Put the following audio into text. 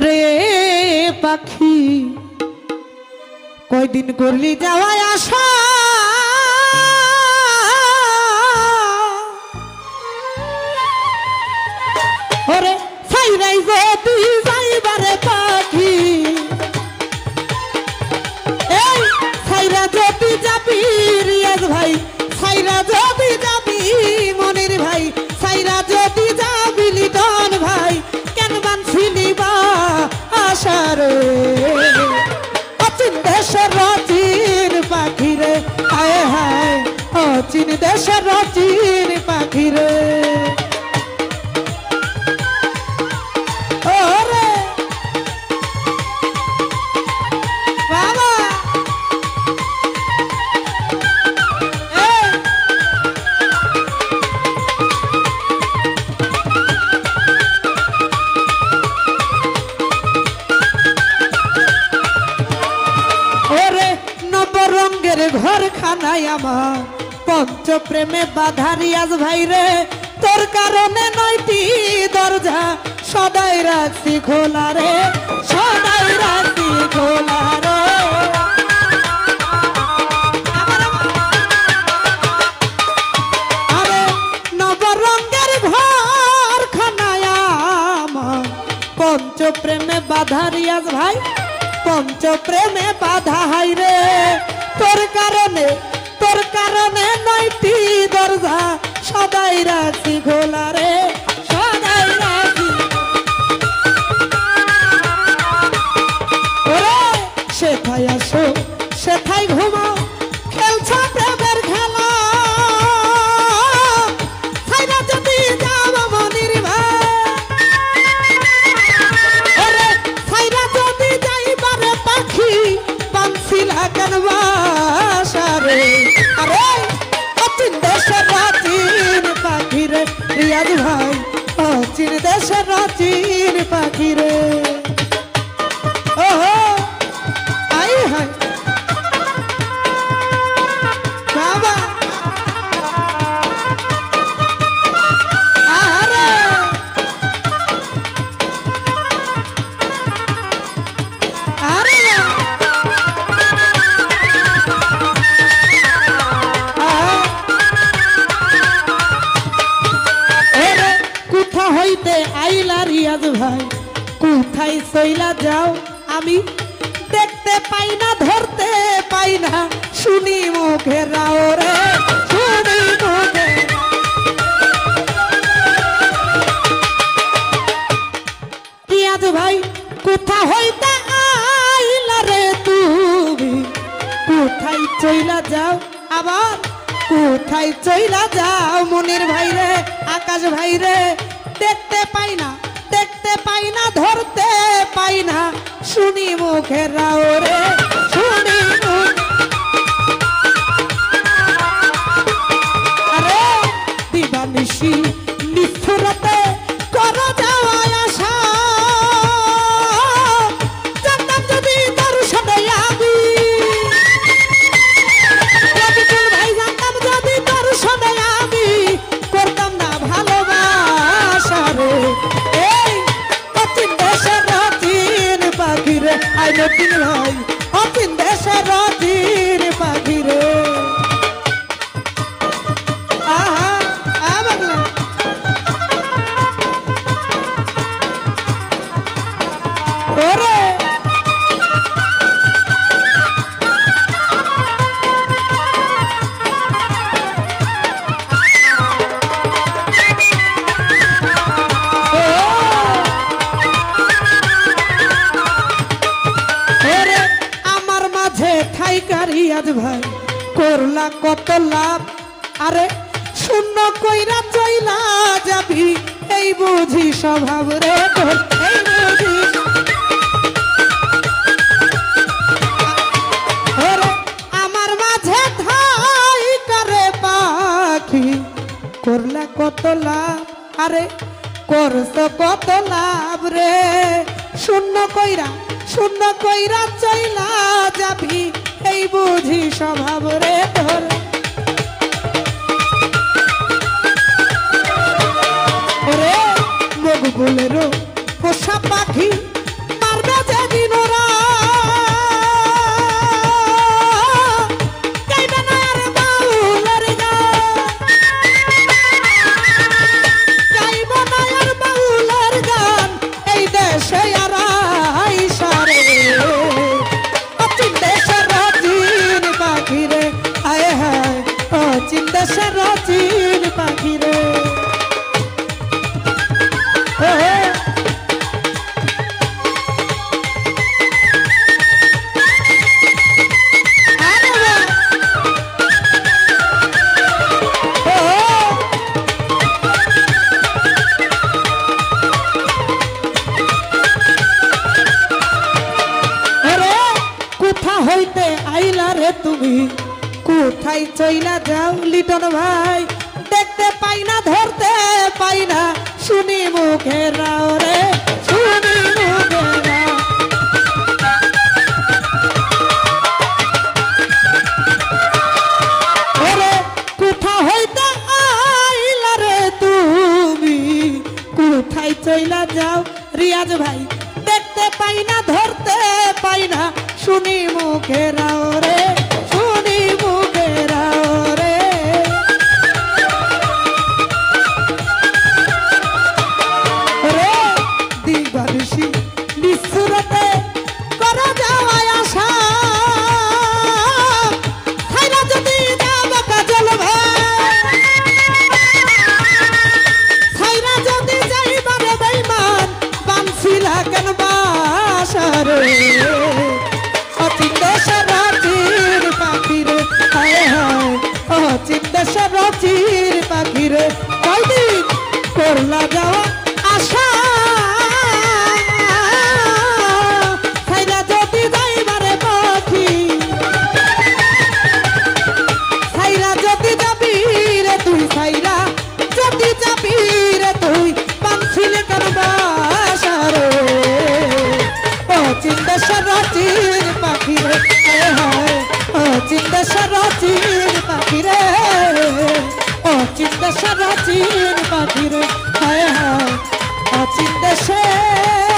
আরে পাখি কয়দিন করলি যাওয়ায় আসা ওরে সাইরাই যদি যাইবারে পাখি এই সাইরা যদি যাবি রিয়াজ ভাই সাইরা যদি যাবি মনির ভাই সাইরা যদি যাবি লিটন ভাই কেন বানছিলি বা আশারে অচিন দেশের অচিন পাখি রে হায় হায় অচিন দেশের অচিন পাখি রে ঘর খানায় আমার পঞ্চ প্রেমে বাধা রিয়াজ ভাই রে তোর কারণে 9টি দরজা সদাই রাখছি খোলা রে সদাই রাখছি খোলা রে আরে নবরঙ্গের ঘর খানায় আমার পঞ্চ প্রেমে বাধা রিয়াজ ভাই পঞ্চ প্রেমে বাধা হাই রে তোর কারণে 9টি দরজা সদাই রাখছি খোলা রে সদাই রাখছি ওরে সেথায় আসো সেথায় ঘুমাও খেলছো প্রেমের খেলা সাইরা যদি যাব মনির ভাই ওরে সাইরা যদি যাইবারে পাখি বানছিলা কানবা আরে অচিন দেশের অচিন পাখি রে রিয়াজ ভাই অচিন দেশের অচিন পাখি রে ওহো আই হাই বাবা আরে আরে আইলা রিয়াজ ভাই কোথায় চইলা যাও আমি দেখতে পাই না ধরতে পাই না শুনি মুখে রাও রে শুনি মুখে রিয়াজ ভাই কোথা হইতে আইলা রে তুমি কোথায় চইলা যাও আবার কোথায় চইলা যাও মনির ভাই রে আকাশ ভাই রে দেখতে পাই না ধরতে পাই না শুনি মুখে রাও রে শুনি আরে দিবানিশি নিষ্ঠুরতে করো যাওয়া আসা জানতাম যদি তোর সাথে আমি ভাই জানতাম যদি তোর সাথে আমি করতাম না ভালোবাসা রে এই অচিন দেশের অচিন পাখি রে আই নতুন ভাই অচিন দেশের অচিন পাখি রে আহা বাংলা ওরে রিয়াজ ভাই করলা কত লাভ আরে শূন্য কইরা চইলা যাবি এই বুঝি স্বভাব রে এই বুঝি আমার মাঝে ঠাই করে পাখি করলা কত লাভ আরে করছ কত লাভ রে শূন্য কইরা চইলা যাবি এই বুঝি স্বভাব রে তোর রে মকবুলেরও পোষা পাখি তুমি কোথায় চইলা যাও লিটন ভাই দেখতে পাই না ধরতে পাই না শুনি মুখে রাও রে শুনি মুখে রাও ওরে কোথা হইতে আইলা রে তুমি কোথায় চইলা যাও রিয়াজ ভাই দেখতে পাই না ধরতে পাই না শুনি মুখে রাও রে শুনি মুখে রাও রে রে দিবানিশি নিঃসুরতে করা যাওয়ায় আশা খাইলা যদি যাব কাজল ভাই খাইলা যদি যাইবারে বেঈমান বানছিলা কেন বাসারে অচিন্তেশ্বর পাখিরে হায় হায় অচিন্তেশ্বর পাখিরে কয়দিন করলা যাওয়া আশা খাইলা যদি যাইবারে পাখি খাইলা যদি যাবি রে তুই খাইলা যদি যাবি রে তুই বানছিলে কেন বাসারে অচিন্তেশ্বর পাখিরে হায় হায় অচিন্তেশ্বর পাখিরে অচিন্তেশ্বর পাখিরে হায় হায় অচিন্তেশ্বর